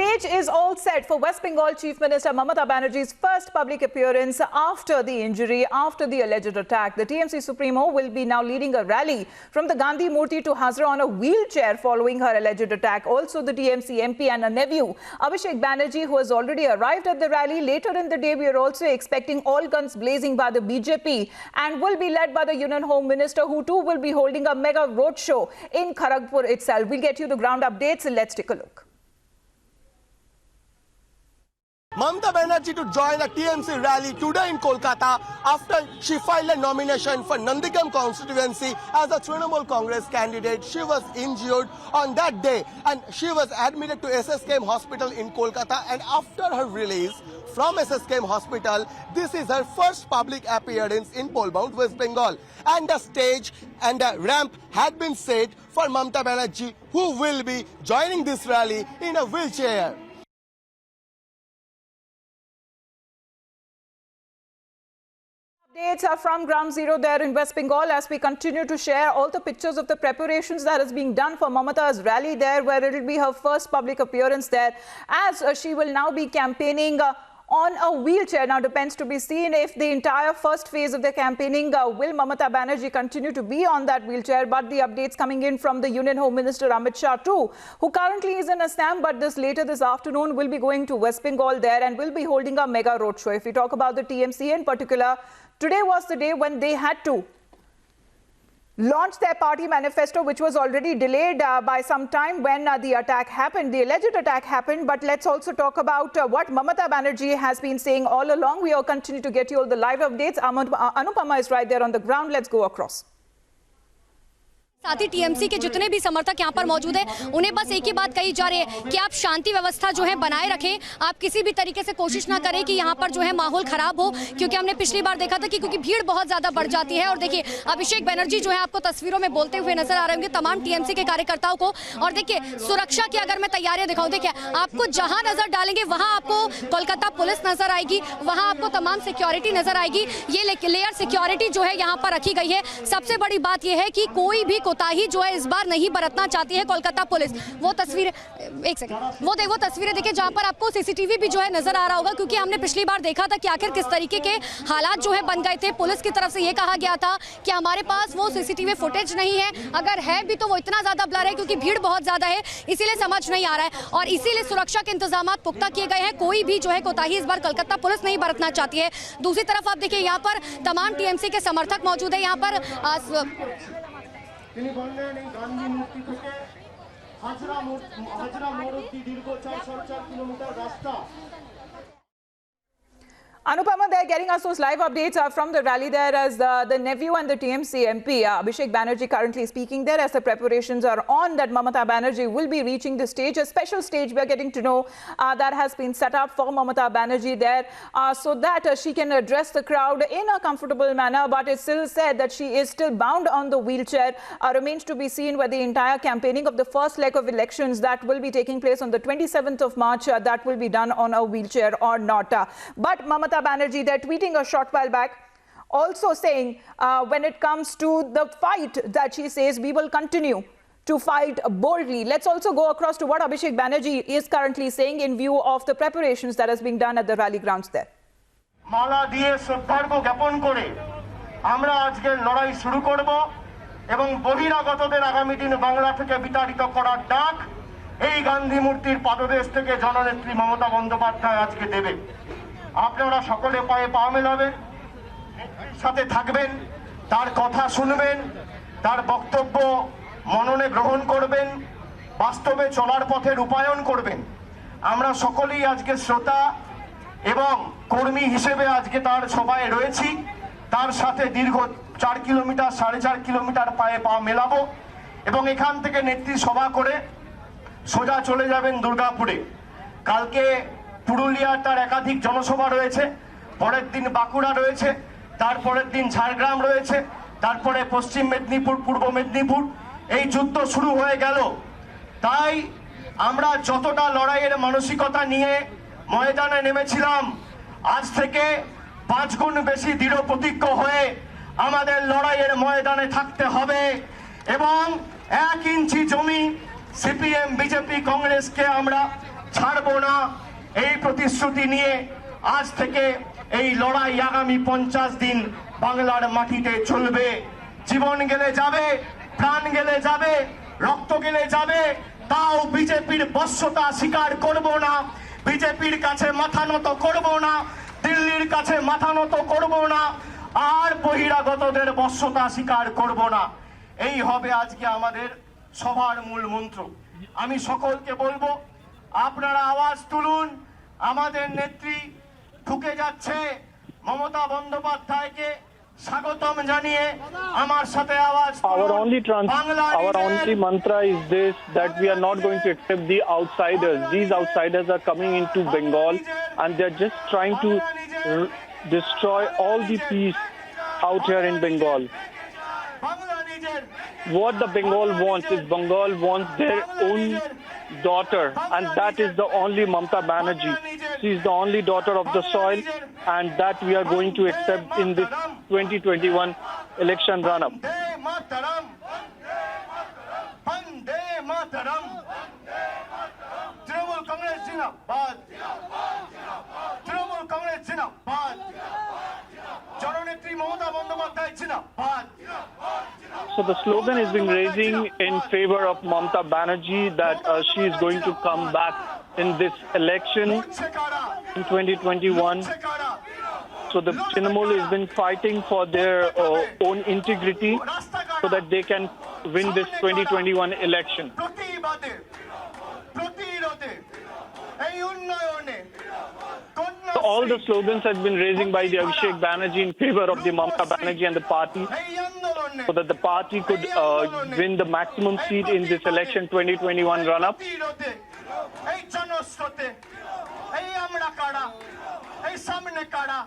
stage is all set for West Bengal Chief Minister Mamata Banerjee's first public appearance after the injury, after the alleged attack. The TMC Supremo will be now leading a rally from the Gandhi Murti to Hazra on a wheelchair following her alleged attack. Also, the TMC MP and her nephew, Abhishek Banerjee, who has already arrived at the rally. Later in the day, we are also expecting all guns blazing by the BJP and will be led by the Union Home Minister, who too will be holding a mega roadshow in Kharagpur itself. We'll get you the ground updates. Let's take a look. Mamata Banerjee to join a TMC rally today in Kolkata after she filed a nomination for Nandikam constituency as a Trinamool Congress candidate. She was injured on that day and she was admitted to SSKM hospital in Kolkata, and after her release from SSKM hospital, this is her first public appearance in Polmount, West Bengal. And the stage and the ramp had been set for Mamata Banerjee, who will be joining this rally in a wheelchair. Updates are from Ground Zero there in West Bengal as we continue to share all the pictures of the preparations that is being done for Mamata's rally there, where it will be her first public appearance there, as she will now be campaigning on a wheelchair. Now depends to be seen if the entire first phase of the campaigning will Mamata Banerjee continue to be on that wheelchair. But the updates coming in from the Union Home Minister Amit Shah too, who currently is in Assam, but later this afternoon will be going to West Bengal there and will be holding a mega roadshow. If we talk about the TMC in particular, today was the day when they had to launch their party manifesto, which was already delayed by some time when the attack happened, the alleged attack happened. But let's also talk about what Mamata Banerjee has been saying all along. We will continue to get you all the live updates. Anupama is right there on the ground. Let's go across. साथ ही TMC के जितने भी समर्थक यहाँ पर मौजूद हैं, उन्हें बस एक ही बात कही जा रही है कि आप शांति व्यवस्था जो है बनाए रखें। आप किसी भी तरीके से कोशिश ना करें कि यहाँ पर जो है माहौल खराब हो, क्योंकि हमने पिछली बार देखा था कि क्योंकि भीड़ बहुत ज़्यादा बढ़ जाती है। और देखिए अभिषेक बनर्जी जो है आपको तस्वीरों में बोलते हुए नजर आ रहे होंगे तमाम टीएमसी के कार्यकर्ताओं को। और देखिए सुरक्षा की अगर मैं तैयारियां दिखाऊं, देखिए आपको जहाँ नजर डालेंगे वहाँ आपको कोलकाता पुलिस नजर आएगी, वहाँ आपको तमाम सिक्योरिटी नजर आएगी। ये लेयर सिक्योरिटी जो है यहाँ पर रखी गई है। सबसे बड़ी बात यह है कि कोई भी कोताही जो है इस बार नहीं बरतना चाहती है कोलकाता पुलिस। वो तस्वीरें एक सेकंड वो तस्वीरें देखिए जहां पर आपको सीसीटीवी भी जो है नजर आ रहा होगा, क्योंकि हमने पिछली बार देखा था कि आखिर किस तरीके के हालात जो है बन गए थे। पुलिस की तरफ से ये कहा गया था कि हमारे पास वो सीसीटीवी फुटेज नहीं है, अगर है भी तो वो इतना ज्यादा ब्लर है क्योंकि भीड़ बहुत ज्यादा है, इसीलिए समझ नहीं आ रहा है। और इसीलिए सुरक्षा के इंतजाम पुख्ता किए गए हैं। कोई भी जो है कोताही इस बार कोलकाता पुलिस नहीं बरतना चाहती है। दूसरी तरफ आप देखिए यहाँ पर तमाम टीएमसी के समर्थक मौजूद है। यहाँ पर তিনি বললেন এই গান্ধী মূর্তি থেকে হাজরা মোড় অবধি দীর্ঘ 4.4 কিলোমিটার রাস্তা। Anupama, they're getting us those live updates from the rally there as the nephew and the TMC MP, Abhishek Banerjee, currently speaking there as the preparations are on that Mamata Banerjee will be reaching the stage, a special stage we are getting to know that has been set up for Mamata Banerjee there so that she can address the crowd in a comfortable manner. But it's still said that she is still bound on the wheelchair. Remains to be seen where the entire campaigning of the first leg of elections that will be taking place on the 27th of March that will be done on a wheelchair or not. But Mamata Banerjee, they're tweeting a short while back, also saying when it comes to the fight that she says we will continue to fight boldly. Let's also go across to what Abhishek Banerjee is currently saying in view of the preparations that has been done at the rally grounds there. মালা দিয়ে শ্রদ্ধার্ঘ্য জ্ঞাপন করে আমরা আজকের লড়াই শুরু করব এবং বহিরাগতদের আগামী দিন বাংলা থেকে বিতাড়িত করার ডাক এই গান্ধী মূর্তির পাদদেশ থেকে জননেত্রী মমতা বন্দ্যোপাধ্যায় আজকে দেবে। আপনারা সকলে পায়ে পা মেলাবেন, সাথে থাকবেন, তার কথা শুনবেন, তার বক্তব্য মননে গ্রহণ করবেন, বাস্তবে চলার পথে রূপায়ণ করবেন। আমরা সকলেই আজকে শ্রোতা এবং কর্মী হিসেবে আজকে তার সভায় রয়েছি। তার সাথে দীর্ঘ 4 কিলোমিটার 4.5 কিলোমিটার পায়ে পা মেলাবো এবং এখান থেকে নেত্রী সভা করে সোজা চলে যাবেন দুর্গাপুরে। কালকে পুরুলিয়ার তার একাধিক জনসভা রয়েছে, পরের দিন বাঁকুড়া রয়েছে, তারপরের দিন ঝাড়গ্রাম রয়েছে, তারপরে পশ্চিম মেদিনীপুর, পূর্ব মেদিনীপুর। এই যুদ্ধ শুরু হয়ে গেল। তাই আমরা যতটা লড়াইয়ের মানসিকতা নিয়ে ময়দানে নেমেছিলাম, আজ থেকে 5 গুণ বেশি দৃঢ় প্রতিজ্ঞ হয়ে আমাদের লড়াইয়ের ময়দানে থাকতে হবে এবং 1 ইঞ্চি জমি সিপিএম বিজেপি কংগ্রেসকে আমরা ছাড়বো না এই প্রতিশ্রুতি নিয়ে আজ থেকে এই লড়াই আগামী 50 দিন বাংলার মাটিতে চলবে। জীবন গেলে যাবে, প্রাণ গেলে যাবে, রক্ত গেলে যাবে, তাও বিজেপির বশ্যতা স্বীকার করব না। বিজেপির কাছে মাথা নত করব না, দিল্লির কাছে মাথা নত করব না, আর বহিরাগতদের বশ্যতা স্বীকার করব না। এই হবে আজকে আমাদের সবার মূল মন্ত্র। আমি সকলকে বলবো, আপনারা আওয়াজ তুলুন। আমাদের নেত্রী ঢুকে যাচ্ছে, মমতা বন্দ্যোপাধ্যায়কে স্বাগতম জানিয়ে আমার সাথে আওয়াজ Our only mantra is this, that we are not going to accept the outsiders. These outsiders are coming into Bengal and they're just trying to destroy all the peace out here in Bengal. What the Bengal wants is Bengal wants their own daughter, and that is the only Mamata Banerjee. She is the only daughter of the soil, and that we are going to accept in this 2021 election run-up. Trinamool Congress জিন্দাবাদ, তৃণমূল কংগ্রেস জিন্দাবাদ, জননেত্রী মমতা বন্দ্যোপাধ্যায় জিন্দাবাদ। So the slogan has been raising in favor of Mamata Banerjee that she is going to come back in this election in 2021. So the Trinamool has been fighting for their own integrity so that they can win this 2021 election. প্রতিবাদে, প্রতিরোধে, এই উন্নয়নে So all the slogans have been raising by the Abhishek Banerjee in favor of the Mamata Banerjee and the party, এই আন্দোলনে so that the party could win the maximum seat in this election 2021 run-up. প্রতিরোধে, এই জনস্রোতে, এই আমরা কারা, এই সামনে কারা,